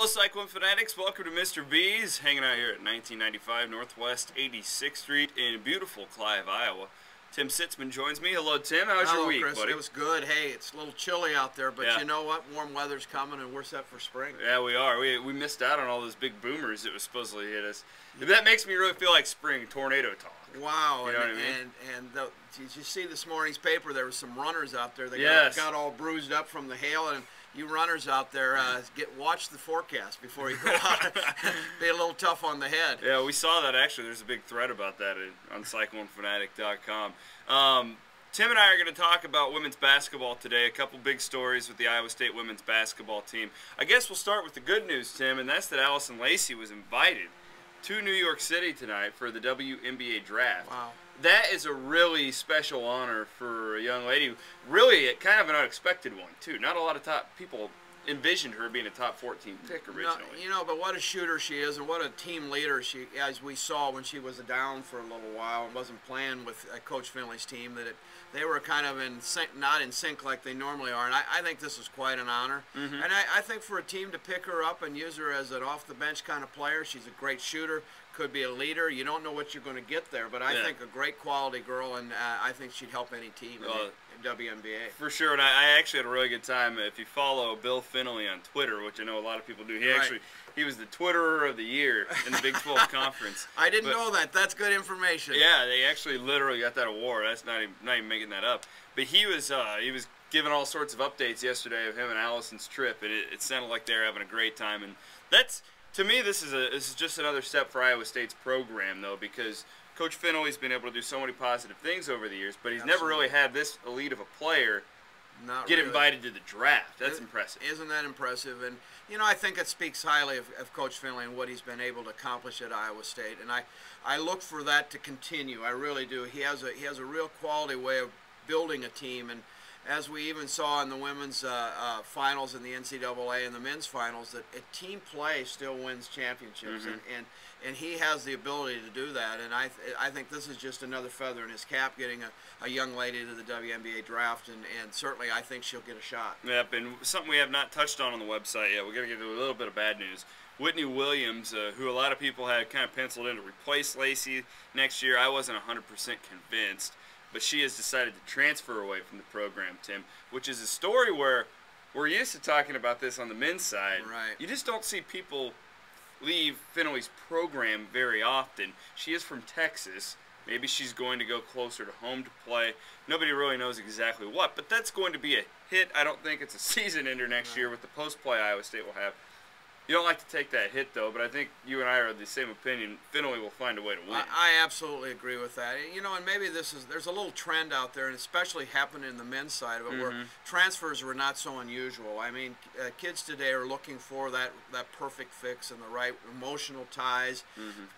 Hello, cycling fanatics. Welcome to Mr. B's, hanging out here at 1995 Northwest 86th Street in beautiful Clive, Iowa. Tim Sitzman joins me. Hello, Tim. How's your week, Chris. buddy? It was good. Hey, it's a little chilly out there, but yeah. You know what? Warm weather's coming, and we're set for spring. Yeah, we are. We missed out on all those big boomers that was supposedly hit us. That makes me really feel like spring tornado talk. Wow. You know what I mean? Did you see this morning's paper? There were some runners out there that got all bruised up from the hail, and you runners out there, watch the forecast before you go out. Be a little tough on the head. Yeah, we saw that actually. There's a big thread about that on cyclonefanatic.com. Tim and I are going to talk about women's basketball today. A couple big stories with the Iowa State women's basketball team. I guess we'll start with the good news, Tim, and that's that Alison Lacey was invited to New York City tonight for the WNBA draft. Wow. That is a really special honor for a young lady. Really, kind of an unexpected one, too. Not a lot of top people envisioned her being a top 14 pick originally. No, you know, but what a shooter she is, and what a team leader she, as we saw when she was down for a little while and wasn't playing with Coach Finley's team, that they were kind of in sync, not in sync like they normally are. And I think this was quite an honor. Mm-hmm. And I think for a team to pick her up and use her as an off-the-bench kind of player, she's a great shooter, could be a leader. You don't know what you're going to get there, but I think a great quality girl, and I think she'd help any team in WNBA. For sure, and I actually had a really good time. If you follow Bill Finley on Twitter, which I know a lot of people do, he was the Twitterer of the year in the Big 12 Conference. I didn't know that. That's good information. Yeah, they actually literally got that award. That's not even making that up. But he was giving all sorts of updates yesterday of him and Allison's trip, and it sounded like they were having a great time. And that's, to me, this is just another step for Iowa State's program, though, because Coach Finley's been able to do so many positive things over the years, but he's never really had this elite of a player get invited to the draft. That's impressive. Isn't that impressive? And, you know, I think it speaks highly of Coach Finley and what he's been able to accomplish at Iowa State. And I look for that to continue. I really do. He has a real quality way of building a team. And as we even saw in the women's finals in the NCAA and the men's finals, that team play still wins championships. Mm-hmm. And he has the ability to do that. And I think this is just another feather in his cap, getting a young lady to the WNBA draft. And certainly I think she'll get a shot. Yep, and something we have not touched on the website yet. We're going to get to a little bit of bad news. Whitney Williams, who a lot of people had kind of penciled in to replace Lacey next year, I wasn't 100% convinced. But she has decided to transfer away from the program, Tim, which is a story where we're used to talking about this on the men's side. Right. You just don't see people leave Finley's program very often. She is from Texas. Maybe she's going to go closer to home to play. Nobody really knows exactly what, but that's going to be a hit. I don't think it's a season ender next year with the post-play Iowa State will have. You don't like to take that hit, though, but I think you and I are of the same opinion. Finley will find a way to win. I absolutely agree with that. You know, and maybe there's a little trend out there, and especially happening in the men's side of it, where transfers were not so unusual. I mean, kids today are looking for that perfect fix and the right emotional ties.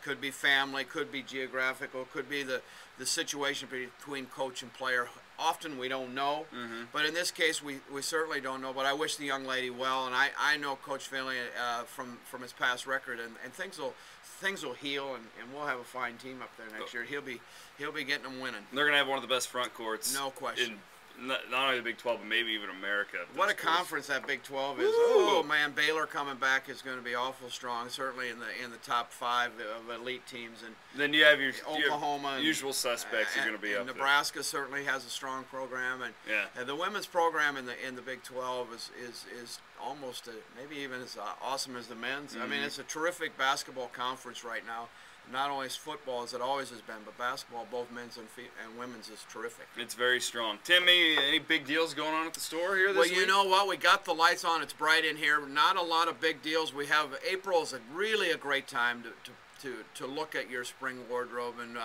Could be family, could be geographical, could be the situation between coach and player. Often we don't know, but in this case we certainly don't know. But I wish the young lady well, and I know Coach Finley from his past record, and things will heal, and we'll have a fine team up there next year. He'll be getting them winning. They're gonna have one of the best front courts. No question. Not only the Big 12, but maybe even America. What a conference that Big 12 is! Woo! Oh man, Baylor coming back is going to be awful strong. Certainly in the top 5 of elite teams. And then you have your Oklahoma, usual suspects are going to be up Nebraska certainly has a strong program, and the women's program in the Big 12 is almost maybe even as awesome as the men's. I mean, it's a terrific basketball conference right now. Not only as football as it always has been, but basketball, both men's and women's, is terrific. It's very strong. Tim, any big deals going on at the store here this week? Well, you know what? We got the lights on. It's bright in here. Not a lot of big deals. We have April is really a great time to look at your spring wardrobe, and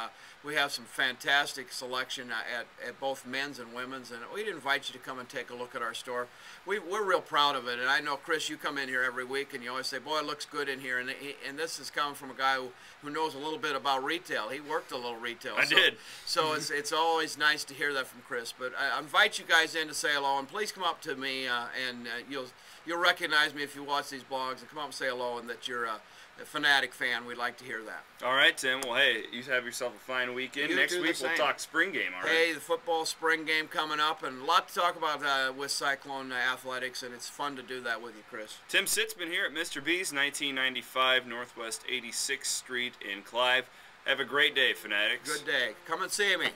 we have some fantastic selection at both men's and women's, and we'd invite you to come and take a look at our store. We're real proud of it, and I know, Chris, you come in here every week and you always say, boy, it looks good in here, and this is coming from a guy who knows a little bit about retail. He worked a little retail. I did. So it's always nice to hear that from Chris, but I invite you guys in to say hello, and please come up to me, and you'll recognize me if you watch these blogs, and come up and say hello, and that you're a fanatic fan. We'd like to hear that. All right, Tim. Well, hey, you have yourself a fine weekend. You Next do the week we'll same. talk spring game, all right? Hey, the football spring game coming up, and a lot to talk about with Cyclone Athletics, and it's fun to do that with you, Chris. Tim Sitzman here at Mr. B's, 1995 Northwest 86th Street in Clive. Have a great day, Fanatics. Good day. Come and see me.